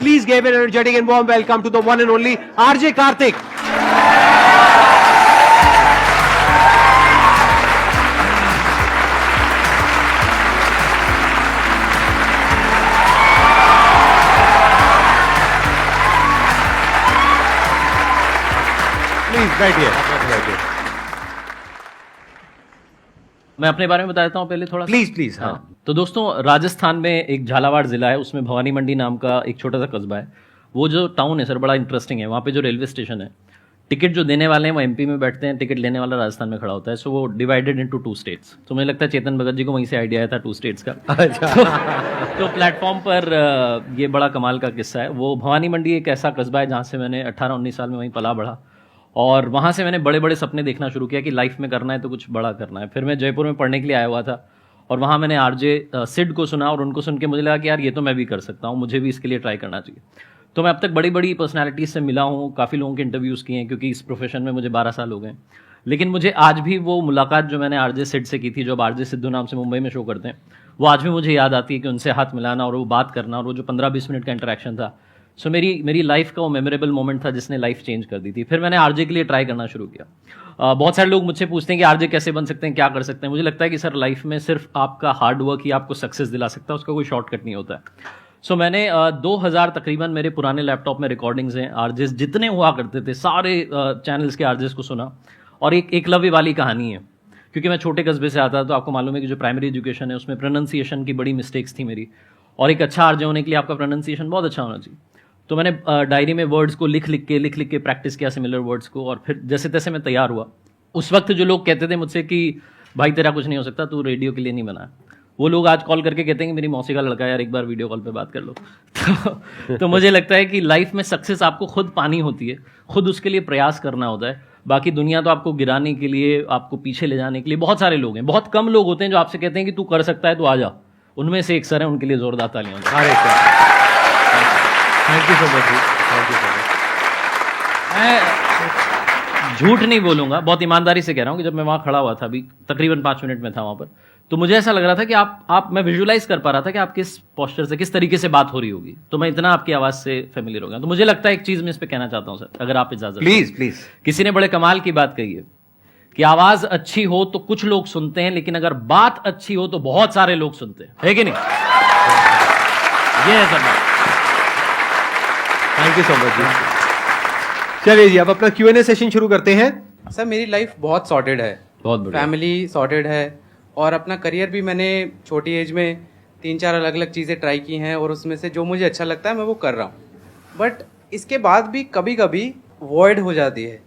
Please give an energetic and warm welcome to the one and only RJ Karthik. Please बैठिए. मैं अपने बारे में बता देता हूँ पहले थोड़ा. प्लीज. हाँ. तो दोस्तों, राजस्थान में एक झालावाड़ जिला है, उसमें भवानी मंडी नाम का एक छोटा सा कस्बा है. वो जो टाउन है सर, बड़ा इंटरेस्टिंग है. वहाँ पे जो रेलवे स्टेशन है, टिकट जो देने वाले हैं वो एमपी में बैठते हैं, टिकट लेने वाला राजस्थान में खड़ा होता है. सो वो डिवाइडेड इनटू 2 स्टेट्स. तो मुझे लगता है चेतन भगत जी को वहीं से आइडिया आया था 2 स्टेट्स का. तो प्लेटफॉर्म पर ये बड़ा कमाल का किस्सा है. वो भवानी मंडी एक ऐसा कस्बा है जहाँ से मैंने 18-19 साल में वहीं पला बढ़ा, और वहाँ से मैंने बड़े बड़े सपने देखना शुरू किया कि लाइफ में करना है तो कुछ बड़ा करना है. फिर मैं जयपुर में पढ़ने के लिए आया हुआ था, और वहाँ मैंने आरजे सिड को सुना, और उनको सुन के मुझे लगा कि यार ये तो मैं भी कर सकता हूँ, मुझे भी इसके लिए ट्राई करना चाहिए. तो मैं अब तक बड़ी बड़ी पर्सनालिटीज़ से मिला हूँ, काफ़ी लोगों के इंटरव्यूज़ किए हैं, क्योंकि इस प्रोफेशन में मुझे 12 साल हो गए. लेकिन मुझे आज भी वो मुलाकात जो मैंने आरजे सिड से की थी, जो अब आरजे सिद्धू नाम से मुंबई में शो करते हैं, वो आज भी मुझे याद आती है कि उनसे हाथ मिलाना और वो बात करना, और वो जो 15-20 मिनट का इंटरेक्शन था. सो मेरी लाइफ का वो मेमोरेबल मोमेंट था जिसने लाइफ चेंज कर दी थी. फिर मैंने आरजे के लिए ट्राई करना शुरू किया. बहुत सारे लोग मुझसे पूछते हैं कि आरजे कैसे बन सकते हैं, क्या कर सकते हैं. मुझे लगता है कि सर लाइफ में सिर्फ आपका हार्ड वर्क ही आपको सक्सेस दिला सकता है, उसका कोई शॉर्टकट नहीं होता है. सो मैंने 2000 तकरीबन मेरे पुराने लैपटॉप में रिकॉर्डिंग्स हैं, आरजेस जितने हुआ करते थे सारे चैनल्स के आरजेस को सुना. और एक एकलव्य वाली कहानी है, क्योंकि मैं छोटे कस्बे से आता था, तो आपको मालूम है कि जो प्राइमरी एजुकेशन है उसमें प्रोनाउंसिएशन की बड़ी मिस्टेक्स थी मेरी, और एक अच्छा आरजे होने के लिए आपका प्रोनाउंसिएशन बहुत अच्छा होना चाहिए. तो मैंने डायरी में वर्ड्स को लिख लिख के प्रैक्टिस किया, सिमिलर वर्ड्स को, और फिर जैसे तैसे मैं तैयार हुआ. उस वक्त जो लोग कहते थे मुझसे कि भाई तेरा कुछ नहीं हो सकता, तू रेडियो के लिए नहीं बना, वो लोग आज कॉल करके कहते हैं कि मेरी मौसी का लड़का है यार, एक बार वीडियो कॉल पे बात कर लो. तो मुझे लगता है कि लाइफ में सक्सेस आपको खुद पानी होती है, खुद उसके लिए प्रयास करना होता है. बाकी दुनिया तो आपको गिराने के लिए, आपको पीछे ले जाने के लिए बहुत सारे लोग हैं. बहुत कम लोग होते हैं जो आपसे कहते हैं कि तू कर सकता है, तो आ जा. उनमें से एक सर है, उनके लिए जोरदार तालियां. Thank you so much. Thank you so much. मैं झूठ नहीं बोलूंगा, बहुत ईमानदारी से कह रहा हूँ कि जब मैं वहाँ खड़ा हुआ था, अभी तकरीबन 5 मिनट में था वहाँ पर, तो मुझे ऐसा लग रहा था कि मैं विजुअलाइज कर पा रहा था कि आप किस पोस्चर से, किस तरीके से बात हो रही होगी. तो मैं इतना आपकी आवाज़ से फेमिलियर हो गया. तो मुझे लगता है एक चीज़ मैं इस पर कहना चाहता हूँ सर, अगर आप इजाज़त. प्लीज. किसी ने बड़े कमाल की बात कही है कि आवाज़ अच्छी हो तो कुछ लोग सुनते हैं, लेकिन अगर बात अच्छी हो तो बहुत सारे लोग सुनते हैं, है कि नहीं? ये है sir. Thank you so much जी. चलिए जी, अब अपना Q&A सेशन शुरू करते हैं. सर मेरी लाइफ बहुत सॉर्टेड है, बहुत बढ़िया. फैमिली सॉर्टेड है, और अपना करियर भी मैंने छोटी एज में 3-4 अलग अलग चीज़ें ट्राई की हैं, और उसमें से जो मुझे अच्छा लगता है मैं वो कर रहा हूँ. बट इसके बाद भी कभी कभी वॉइड हो जाती है,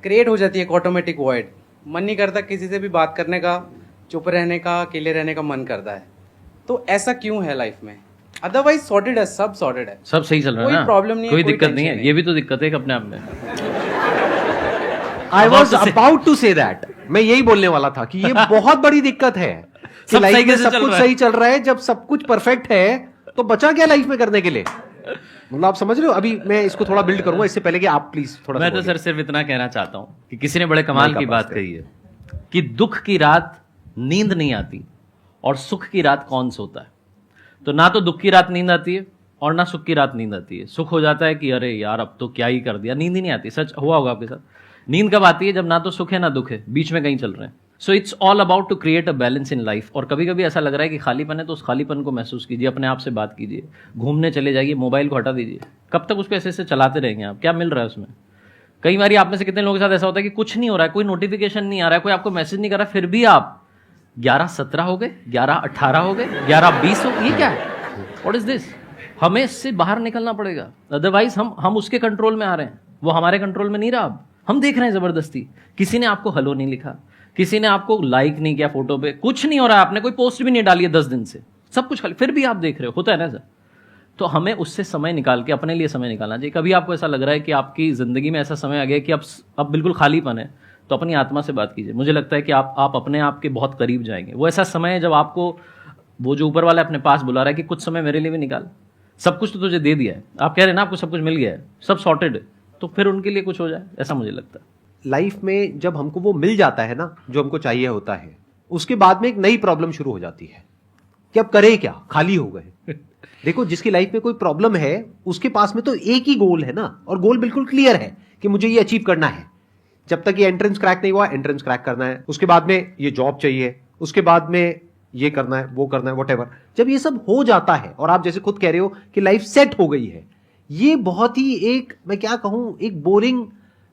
क्रिएट हो जाती है एक ऑटोमेटिक वॉइड. मन नहीं करता किसी से भी बात करने का, चुप रहने का, अकेले रहने का मन करता है. तो ऐसा क्यों है लाइफ में? अदरवाइज सॉर्टेड है, सब सॉर्टेड है, सब सही चल रहा है ना, कोई प्रॉब्लम नहीं है, कोई कोई दिक्कत नहीं है. टेंशन ये भी तो दिक्कत है अपने आप में. I was about to say that. मैं यही बोलने वाला था कि ये बहुत बड़ी दिक्कत है कि सब लाइफ सही में से सब चल कुछ रहा है. सही चल रहा है. जब सब कुछ परफेक्ट है तो बचा क्या लाइफ में करने के लिए? मतलब आप समझ रहे हो. अभी मैं इसको थोड़ा बिल्ड करूंगा, इससे पहले कि आप प्लीज थोड़ा. मैं तो सर सिर्फ इतना कहना चाहता हूं कि किसी ने बड़े कमाल की बात कही है कि दुख की रात नींद नहीं आती, और सुख की रात कौन सोता है. तो ना तो दुख की रात नींद आती है, और ना सुख की रात नींद आती है. सुख हो जाता है कि अरे यार अब तो क्या ही कर दिया, नींद ही नहीं आती. सच हुआ होगा आपके साथ. नींद कब आती है? जब ना तो सुख है ना दुख है, बीच में कहीं चल रहे हैं. So it's all about to create a balance in life. और कभी कभी ऐसा लग रहा है कि खालीपन है, तो उस खालीपन को महसूस कीजिए, अपने आप से बात कीजिए, घूमने चले जाइए, मोबाइल को हटा दीजिए. कब तक उसको ऐसे ऐसे चलाते रहेंगे आप? क्या मिल रहा है उसमें? कई बार आप में से कितने लोगों के साथ ऐसा होता है कि कुछ नहीं हो रहा है, कोई नोटिफिकेशन नहीं आ रहा है, कोई आपको मैसेज नहीं कर रहा, फिर भी आप 11-17 हो गए, 11-18 हो गए, 11-20 हो गए. ये क्या है? What is this? हमें इससे बाहर निकलना पड़ेगा, अदरवाइज हम उसके कंट्रोल में आ रहे हैं, वो हमारे कंट्रोल में नहीं रहा. अब हम देख रहे हैं जबरदस्ती. किसी ने आपको हेलो नहीं लिखा, किसी ने आपको लाइक नहीं किया फोटो पे, कुछ नहीं हो रहा है, आपने कोई पोस्ट भी नहीं डाली है 10 दिन से, सब कुछ खाली, फिर भी आप देख रहे हो. होता है ना सर? तो हमें उससे समय निकाल के अपने लिए समय निकालना चाहिए. कभी आपको ऐसा लग रहा है कि आपकी जिंदगी में ऐसा समय आ गया कि अब बिल्कुल खालीपन है, तो अपनी आत्मा से बात कीजिए. मुझे लगता है कि आप अपने आप के बहुत करीब जाएंगे. वो ऐसा समय है जब आपको वो जो ऊपर वाला अपने पास बुला रहा है कि कुछ समय मेरे लिए भी निकाल, सब कुछ तो तुझे दे दिया है. आप कह रहे हैं ना आपको सब कुछ मिल गया है, सब सॉर्टेड है, तो फिर उनके लिए कुछ हो जाए, ऐसा मुझे लगता है. लाइफ में जब हमको वो मिल जाता है ना जो हमको चाहिए होता है, उसके बाद में एक नई प्रॉब्लम शुरू हो जाती है कि अब करें क्या, खाली हो गए. देखो, जिसकी लाइफ में कोई प्रॉब्लम है उसके पास में तो एक ही गोल है ना, और गोल बिल्कुल क्लियर है कि मुझे ये अचीव करना है। जब तक ये एंट्रेंस क्रैक नहीं हुआ, एंट्रेंस क्रैक करना है, उसके बाद में ये जॉब चाहिए, उसके बाद में ये करना है, वो करना है, व्हाटएवर। जब ये सब हो जाता है और आप जैसे खुद कह रहे हो कि लाइफ सेट हो गई है, ये बहुत ही एक, मैं क्या कहूं, एक बोरिंग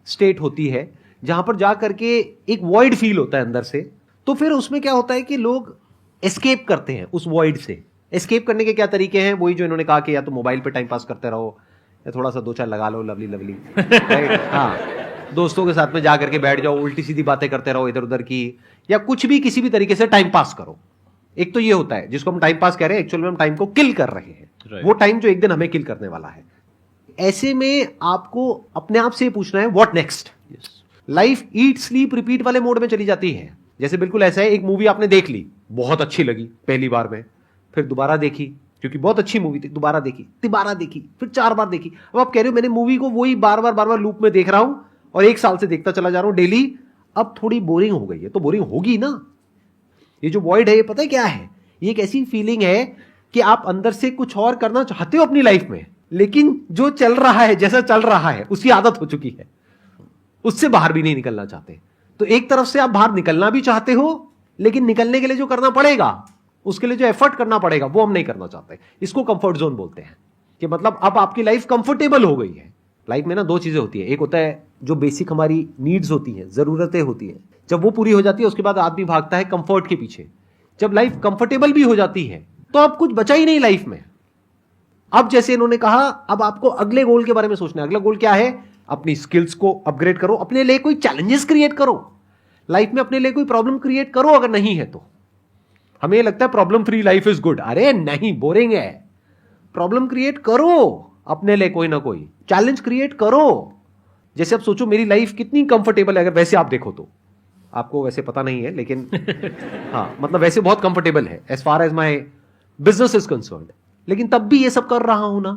स्टेट होती है जहां पर जा करके एक वॉइड फील होता है अंदर से। तो फिर उसमें क्या होता है कि लोग एस्केप करते हैं उस वॉइड से। एस्केप करने के क्या तरीके हैं? वही जो इन्होंने कहा कि या तो मोबाइल पे टाइम पास करते रहो, या थोड़ा सा दो चार लगा लो लवली लवली, हाँ, दोस्तों के साथ में जा करके बैठ जाओ, उल्टी सीधी बातें करते रहो इधर उधर की, या कुछ भी किसी भी तरीके से टाइम पास करो। एक तो ये होता है जिसको हम टाइम पास कह रहे हैं, एक्चुअल में हम टाइम को किल कर रहे हैं। वो टाइम जो एक दिन हमें किल करने वाला है। ऐसे में आपको अपने आप से पूछना है what next. Life eat sleep repeat वाले मोड में चली जाती है। जैसे बिल्कुल ऐसा है, एक मूवी आपने देख ली, बहुत अच्छी लगी पहली बार में, फिर दोबारा देखी क्योंकि बहुत अच्छी मूवी थी, दोबारा देखी, तिबारा देखी, फिर 4 बार देखी। अब आप कह रहे हो मैंने मूवी को वही बार बार लूप में देख रहा हूं और 1 साल से देखता चला जा रहा हूं डेली, अब थोड़ी बोरिंग हो गई है। तो बोरिंग होगी ना। ये जो वॉइड है, ये पता है क्या है? ये एक ऐसी फीलिंग है कि आप अंदर से कुछ और करना चाहते हो अपनी लाइफ में, लेकिन जो चल रहा है, जैसा चल रहा है, उसकी आदत हो चुकी है, उससे बाहर भी नहीं निकलना चाहते। तो एक तरफ से आप बाहर निकलना भी चाहते हो, लेकिन निकलने के लिए जो करना पड़ेगा, उसके लिए जो एफर्ट करना पड़ेगा, वो हम नहीं करना चाहते। इसको कंफर्ट जोन बोलते हैं। कि मतलब अब आपकी लाइफ कंफर्टेबल हो गई है। लाइफ में ना 2 चीजें होती है। एक होता है जो बेसिक हमारी नीड्स होती हैं, जरूरतें होती हैं, जब वो पूरी हो जाती है उसके बाद आदमी भागता है कंफर्ट के पीछे। जब लाइफ कंफर्टेबल भी हो जाती है तो अब कुछ बचा ही नहीं लाइफ में। अब जैसे इन्होंने कहा, अब आपको अगले गोल के बारे में सोचना है। अगला गोल क्या है? अपनी स्किल्स को अपग्रेड करो, अपने लिए कोई चैलेंजेस क्रिएट करो, लाइफ में अपने लिए कोई प्रॉब्लम क्रिएट करो। अगर नहीं है तो हमें लगता है problem free life is good. अरे नहीं, बोरिंग है। प्रॉब्लम क्रिएट करो अपने लिए, कोई ना कोई चैलेंज क्रिएट करो। जैसे अब सोचो मेरी लाइफ कितनी कंफर्टेबल है, अगर वैसे आप देखो तो। आपको वैसे पता नहीं है, लेकिन हाँ, मतलब वैसे बहुत कंफर्टेबल है as far as my business is concerned. लेकिन तब भी ये सब कर रहा हूं ना।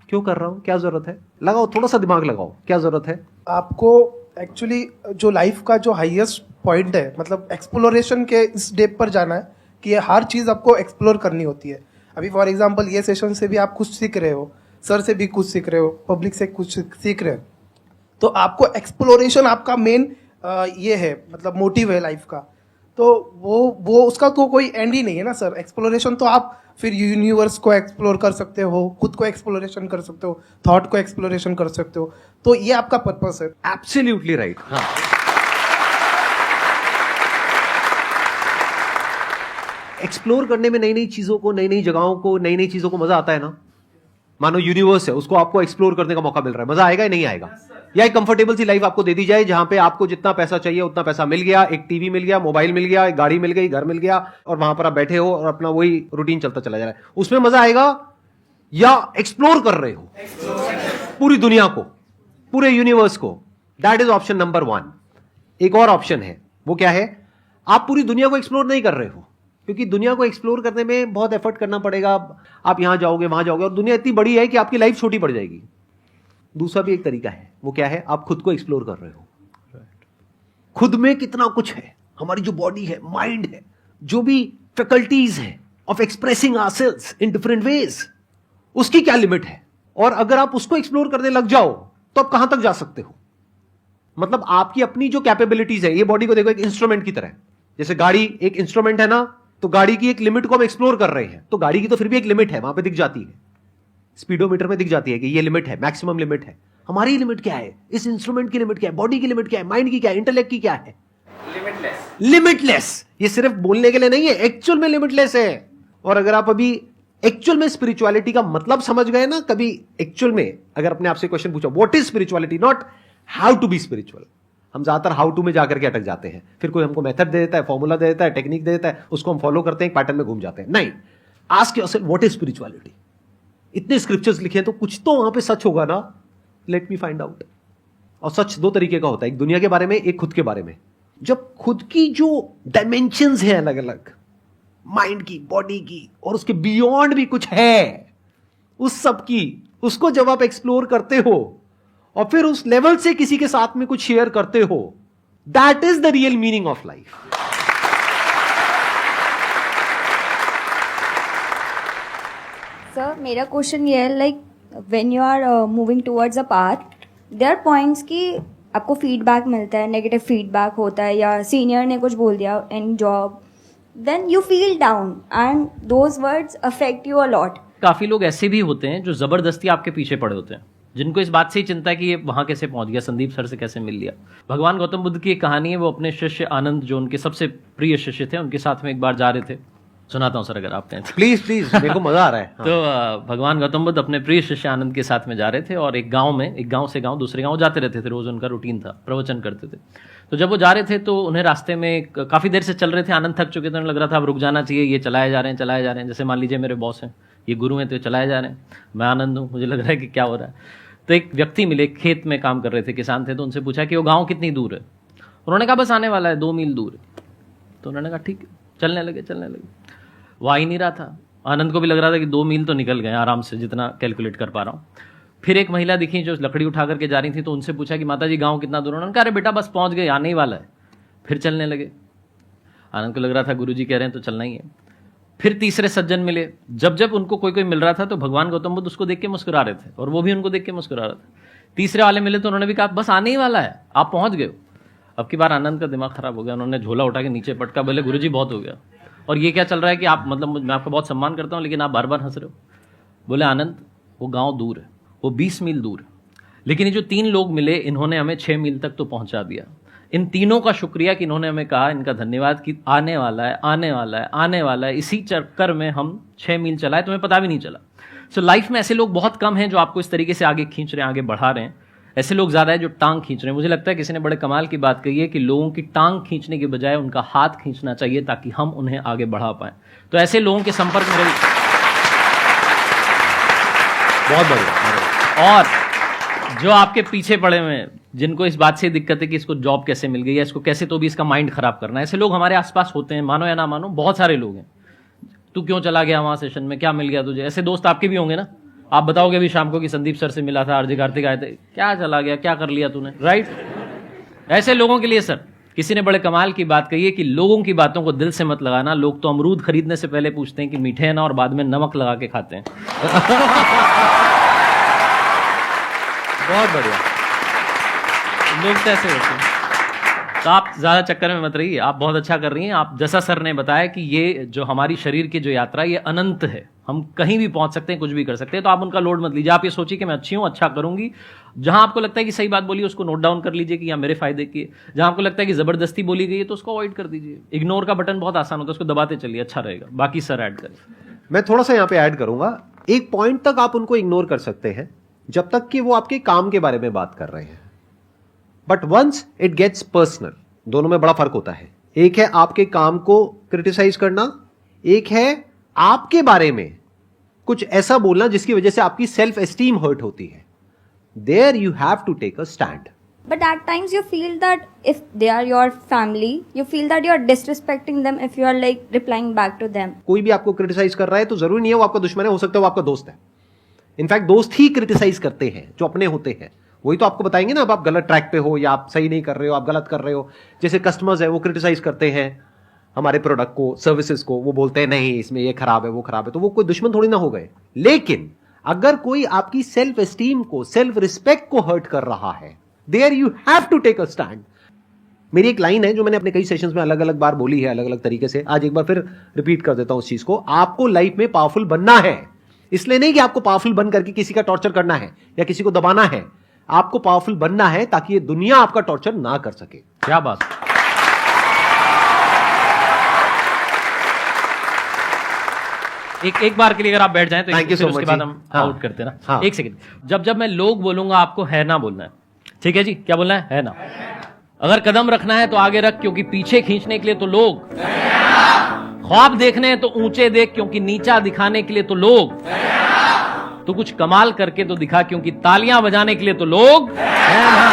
क्यों कर रहा हूं? क्या जरूरत है? लगाओ, थोड़ा सा दिमाग लगाओ, क्या जरूरत है? आपको एक्चुअली जो लाइफ का जो हाईएस्ट पॉइंट है, मतलब एक्सप्लोरेशन के इस डेप पर जाना है कि ये हर चीज़ आपको एक्सप्लोर करनी होती है। अभी फॉर एग्जांपल ये सेशन से भी आप कुछ सीख रहे हो, सर से भी कुछ सीख रहे हो, पब्लिक से कुछ सीख रहे हो, तो आपको एक्सप्लोरेशन आपका मेन ये है, मतलब मोटिव है लाइफ का। तो वो उसका तो कोई एंड ही नहीं है ना सर। एक्सप्लोरेशन तो आप फिर यूनिवर्स को एक्सप्लोर कर सकते हो, खुद को एक्सप्लोरेशन कर सकते हो, थॉट को एक्सप्लोरेशन कर सकते हो। तो ये आपका पर्पस है। Absolutely right. हाँ, एक्सप्लोर करने में नई नई चीजों को, नई नई जगहों को, नई नई चीजों को मजा आता है ना। मानो यूनिवर्स है, उसको आपको एक्सप्लोर करने का मौका मिल रहा है, मजा आएगा या नहीं आएगा? या एक कंफर्टेबल सी लाइफ आपको दे दी जाए जहां पे आपको जितना पैसा चाहिए उतना पैसा मिल गया, एक टीवी मिल गया, मोबाइल मिल गया, एक गाड़ी मिल गई, घर मिल गया, और वहां पर आप बैठे हो और अपना वही रूटीन चलता चला जा रहा है। उसमें मजा आएगा? या एक्सप्लोर कर रहे हो पूरी दुनिया को, पूरे यूनिवर्स को? That is option number 1। एक और ऑप्शन है, वो क्या है? आप पूरी दुनिया को एक्सप्लोर नहीं कर रहे हो, क्योंकि दुनिया को एक्सप्लोर करने में बहुत एफर्ट करना पड़ेगा। आप यहां जाओगे, वहां जाओगे, और दुनिया इतनी बड़ी है कि आपकी लाइफ छोटी पड़ जाएगी। दूसरा भी एक तरीका है, वो क्या है? आप खुद को एक्सप्लोर कर रहे हो। खुद में कितना कुछ है, हमारी जो बॉडी है, माइंड है, जो भी फैकल्टीज है of expressing ourselves in different ways, उसकी क्या लिमिट है? और अगर आप उसको एक्सप्लोर करने लग जाओ तो आप कहां तक जा सकते हो? मतलब आपकी अपनी जो कैपेबिलिटीज है, ये बॉडी को देखो एक इंस्ट्रूमेंट की तरह। जैसे गाड़ी एक इंस्ट्रूमेंट है ना, तो गाड़ी की एक लिमिट को हम एक्सप्लोर कर रहे हैं, तो गाड़ी की तो फिर भी एक लिमिट है, वहां पे दिख जाती है, स्पीडोमीटर में दिख जाती है कि ये लिमिट है, मैक्सिमम लिमिट है। हमारी लिमिट क्या है? इस इंस्ट्रूमेंट की लिमिट क्या है? बॉडी की लिमिट क्या है? माइंड की क्या है? इंटेलेक्ट की क्या है? लिमिटलेस। ये सिर्फ बोलने के लिए नहीं है, एक्चुअल में लिमिटलेस है। और अगर आप अभी एक्चुअल में स्पिरिचुअलिटी का मतलब समझ गए ना, कभी एक्चुअल में अगर अपने आप से क्वेश्चन पूछो what is spirituality, not how to be spiritual. हम ज्यादातर हाउ टू में जाकर के अटक जाते हैं, फिर कोई हमको मेथड दे देता है, फॉर्मूला दे देता है, टेक्निक दे देता है, उसको हम फॉलो करते हैं, पैटर्न में घूम जाते हैं। नहीं, ask yourself what is spirituality. इतने स्क्रिप्चर्स लिखे हैं तो कुछ तो वहां पे सच होगा ना। Let me find out. और सच 2 तरीके का होता है, एक दुनिया के बारे में, एक खुद के बारे में। जब खुद की जो डायमेंशंस हैं अलग अलग, माइंड की, बॉडी की, और उसके बियॉन्ड भी कुछ है, उस सब की, उसको जब आप एक्सप्लोर करते हो और फिर उस लेवल से किसी के साथ में कुछ शेयर करते हो, that is the real meaning of life. Sir मेरा क्वेश्चन ये है like when you are moving towards a path there are points कि आपको फीडबैक मिलता है, नेगेटिव फीडबैक होता है या सीनियर ने कुछ बोल दिया in job, then you feel down and those words affect you a lot. काफी लोग ऐसे भी होते हैं जो जबरदस्ती आपके पीछे पड़े होते हैं, जिनको इस बात से ही चिंता है कि ये वहां कैसे पहुंच गया, संदीप सर से कैसे मिल लिया. भगवान गौतम बुद्ध की एक कहानी है, वो अपने शिष्य आनंद जो उनके सबसे प्रिय शिष्य थे उनके साथ में एक बार जा रहे थे. सुनाता हूँ सर अगर आप कहें तो. प्लीज प्लीज, मेरे को मजा आ रहा है. हाँ. तो भगवान गौतम बुद्ध अपने प्रिय शिष्य आनंद के साथ में जा रहे थे और एक गांव से गांव दूसरे गांव जाते रहते थे, रोज उनका रूटीन था, प्रवचन करते थे. तो जब वो जा रहे थे तो उन्हें रास्ते में काफी देर से चल रहे थे, आनंद थक चुके थे, उन्हें लग रहा था अब रुक जाना चाहिए, ये चलाए जा रहे हैं. जैसे मान लीजिए मेरे बॉस हैं, ये गुरु हैं तो ये चलाए जा रहे हैं, मैं आनंद हूँ, मुझे लग रहा है कि क्या हो रहा है. तो एक व्यक्ति मिले, खेत में काम कर रहे थे, किसान थे, तो उनसे पूछा कि वो गाँव कितनी दूर है. उन्होंने कहा बस आने वाला है, 2 मील दूर है. तो उन्होंने कहा ठीक है. चलने लगे. वो आ ही नहीं रहा था. आनंद को भी लग रहा था कि 2 मील तो निकल गए आराम से, जितना कैलकुलेट कर पा रहा हूँ. फिर एक महिला दिखी जो लकड़ी उठा करके जा रही थी, तो उनसे पूछा कि माता जी गाँव कितना दूर है. उन्होंने कहा अरे बेटा बस पहुंच गए, आने ही वाला है. फिर चलने लगे. आनंद को लग रहा था गुरुजी कह रहे हैं तो चलना ही है. फिर तीसरे सज्जन मिले. जब उनको कोई मिल रहा था तो भगवान गौतम बुद्ध उसको देख के मुस्कुरा रहे थे और वो भी उनको देख के मुस्कुरा रहा था. तीसरे वाले मिले तो उन्होंने भी कहा बस आने ही वाला है, आप पहुंच गए. अब की बार आनंद का दिमाग खराब हो गया. उन्होंने झोला उठा के नीचे पटका, बोले गुरुजी बहुत हो गया, और ये क्या चल रहा है कि आप मतलब मैं आपका बहुत सम्मान करता हूँ लेकिन आप बार बार हंस रहे हो. बोले आनंद वो गांव दूर है, वो 20 मील दूर है, लेकिन ये जो 3 लोग मिले इन्होंने हमें 6 मील तक तो पहुंचा दिया. इन तीनों का शुक्रिया कि इन्होंने हमें कहा, इनका धन्यवाद कि आने वाला है. इसी चक्कर में हम 6 मील चलाए, तुम्हें पता भी नहीं चला. सो लाइफ में ऐसे लोग बहुत कम हैं जो आपको इस तरीके से आगे खींच रहे हैं, आगे बढ़ा रहे हैं. ऐसे लोग ज्यादा है जो टांग खींच रहे हैं. मुझे लगता है किसी ने बड़े कमाल की बात कही है कि लोगों की टांग खींचने के बजाय उनका हाथ खींचना चाहिए ताकि हम उन्हें आगे बढ़ा पाएं. तो ऐसे लोगों के संपर्क में बहुत बढ़िया. और जो आपके पीछे पड़े हुए हैं, जिनको इस बात से दिक्कत है कि इसको जॉब कैसे मिल गई है, इसको कैसे तो भी इसका माइंड खराब करना है, ऐसे लोग हमारे आसपास होते हैं, मानो या ना मानो बहुत सारे लोग हैं. तू क्यों चला गया वहां सेशन में, क्या मिल गया तुझे? ऐसे दोस्त आपके भी होंगे ना. आप बताओगे अभी शाम को कि संदीप सर से मिला था, आरजे कार्तिक आए थे, क्या चला गया, क्या कर लिया तूने, राइट? ऐसे लोगों के लिए सर किसी ने बड़े कमाल की बात कही है कि लोगों की बातों को दिल से मत लगाना. लोग तो अमरूद खरीदने से पहले पूछते हैं कि मीठे हैं ना, और बाद में नमक लगा के खाते हैं. बहुत बढ़िया. लोग तो ऐसे होते हैं. तो आप ज्यादा चक्कर में मत रहिए, आप बहुत अच्छा कर रही हैं. आप जैसा सर ने बताया कि ये जो हमारी शरीर की जो यात्रा है ये अनंत है, हम कहीं भी पहुंच सकते हैं, कुछ भी कर सकते हैं. तो आप उनका लोड मत लीजिए. आप ये सोचिए कि मैं अच्छी हूं, अच्छा करूंगी. जहां आपको लगता है कि सही बात बोली उसको नोट डाउन कर लीजिए कि या मेरे फायदे की है. जहां आपको लगता है कि जबरदस्ती बोली गई है तो उसको अवॉइड कर दीजिए. इग्नोर का बटन बहुत आसान होता है, उसको दबाते चलिए, अच्छा रहेगा. बाकी सर ऐड करें. मैं थोड़ा सा यहाँ पे ऐड करूंगा. एक पॉइंट तक आप उनको इग्नोर कर सकते हैं जब तक कि वो आपके काम के बारे में बात कर रहे हैं. But once it gets personal, दोनों में बड़ा फर्क होता है. एक है आपके काम को क्रिटिसाइज करना, एक है आपके बारे में कुछ ऐसा बोलना जिसकी वजह से आपकी सेल्फ एस्टीम हर्ट होती है. There you have to take a stand. But at times you feel that if they are your family, you feel that you are disrespecting them if you are like replying back to them. कोई भी आपको criticise कर रहा है तो जरूरी नहीं है वो आपका दुश्मन है, हो सकता है वो आपका दोस्त है. इनफैक्ट दोस्त ही क्रिटिसाइज करते हैं जो अपने होते हैं. वही तो आपको बताएंगे ना अब आप गलत ट्रैक पे हो या आप सही नहीं कर रहे हो, आप गलत कर रहे हो. जैसे कस्टमर्स है वो क्रिटिसाइज करते हैं हमारे प्रोडक्ट को, सर्विसेज को, वो बोलते हैं नहीं इसमें ये खराब है वो खराब है, तो वो कोई दुश्मन थोड़ी ना हो गए. लेकिन अगर कोई आपकी सेल्फ एस्टीम को, सेल्फ रिस्पेक्ट को हर्ट कर रहा है, there you have to take a stand. मेरी एक लाइन है जो मैंने अपने कई सेशंस में अलग अलग बार बोली है, अलग अलग तरीके से. आज एक बार फिर रिपीट कर देता हूं उस चीज को. आपको लाइफ में पावरफुल बनना है, इसलिए नहीं कि आपको पावरफुल बन करके किसी का टॉर्चर करना है या किसी को दबाना है. आपको पावरफुल बनना है ताकि ये दुनिया आपका टॉर्चर ना कर सके. क्या बात. एक बार के लिए अगर आप बैठ जाएं तो Thank you so उसके much बाद जी. हम हाँ. आउट करते हैं ना. हाँ. एक सेकंड. जब मैं लोग बोलूंगा आपको है ना बोलना है. ठीक है जी, क्या बोलना है ना. अगर कदम रखना है तो आगे रख, क्योंकि पीछे खींचने के लिए तो लोग. ख्वाब देखने हैं तो ऊंचे देख, क्योंकि नीचा दिखाने के लिए तो लोग. तो कुछ कमाल करके तो दिखा, क्योंकि तालियां बजाने के लिए तो लोग हैं ना.